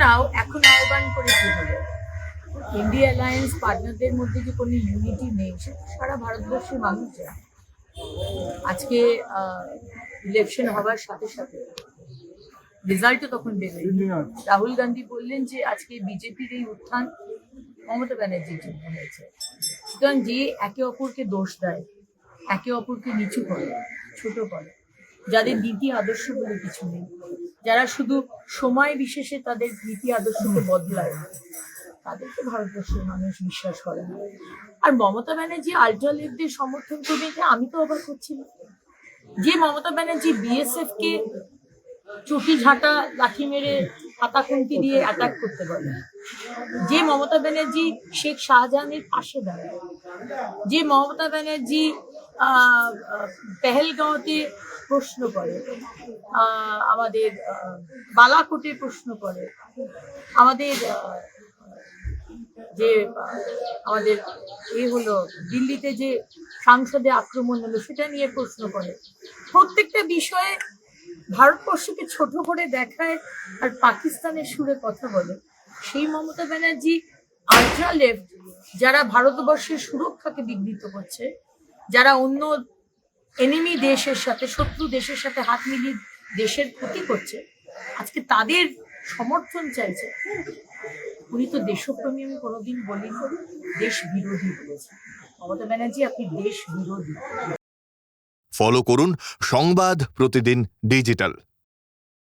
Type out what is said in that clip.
তারাও এখন আহ্বান করে কি হলো, ইন্ডিয়া অ্যালায়েন্স পার্টনারদের মধ্যে যে কোনো ইউনিটি নেই সেটা সারা ভারতবর্ষের মানুষ জানে। আজকে ইলেকশন হওয়ার সাথে সাথে রেজাল্টও তখন বেরোয়নি। রাহুল গান্ধী বললেন যে আজকে বিজেপির এই উত্থান মমতা ব্যানার্জির জন্য হয়েছে। সুতরাং যে একে অপরকে দোষ দেয়, একে অপরকে নিচু করে, ছোট করে, যাদের নীতি আদর্শ বলে কিছু নেই, যারা শুধু সময় বিশেষে তাদের নীতি আদর্শকে বদলায়, তাদেরকে ভারতবর্ষের মানুষ বিশ্বাস করে না। আর মমতা ব্যানার্জি আল্ট্রা লেফটদের সমর্থন করবে এটা আমি তো অবাক হচ্ছি না। যে মমতা ব্যানার্জি বিএসএফ কে চটি ঝাঁটা লাঠি মেরে হাতা খুন্তি দিয়ে অ্যাটাক করতে পারে, যে মমতা ব্যানার্জি শেখ শাহজাহানের পাশে দাঁড়ায়, যে মমতা ব্যানার্জি পেহেলগাঁওতে প্রশ্ন করে, আমাদের বালাকোটে প্রশ্ন করে, আমাদের যে আমাদের হলো দিল্লিতে যে সাংসদে আক্রমণ হলো সেটা নিয়ে প্রশ্ন করে, প্রত্যেকটা বিষয়ে ভারতবর্ষকে ছোট করে দেখায় আর পাকিস্তানের সুরে কথা বলে, সেই মমতা ব্যানার্জি আল্ট্রা লেফট যারা ভারতবর্ষের সুরক্ষাকে বিঘ্নিত করছে, যারা অন্য এনিমি দেশের সাথে, শত্রু দেশের সাথে হাত মিলিয়ে দেশের ক্ষতি করছে, আজকে তাদের সমর্থন চাইছে। উনি তো দেশপ্রেমী আমি কোনোদিন বলিনি, দেশ বিরোধী বলেছে। মমতা ব্যানার্জি আপনি দেশ বিরোধী। ফলো করুন সংবাদ প্রতিদিন ডিজিটাল।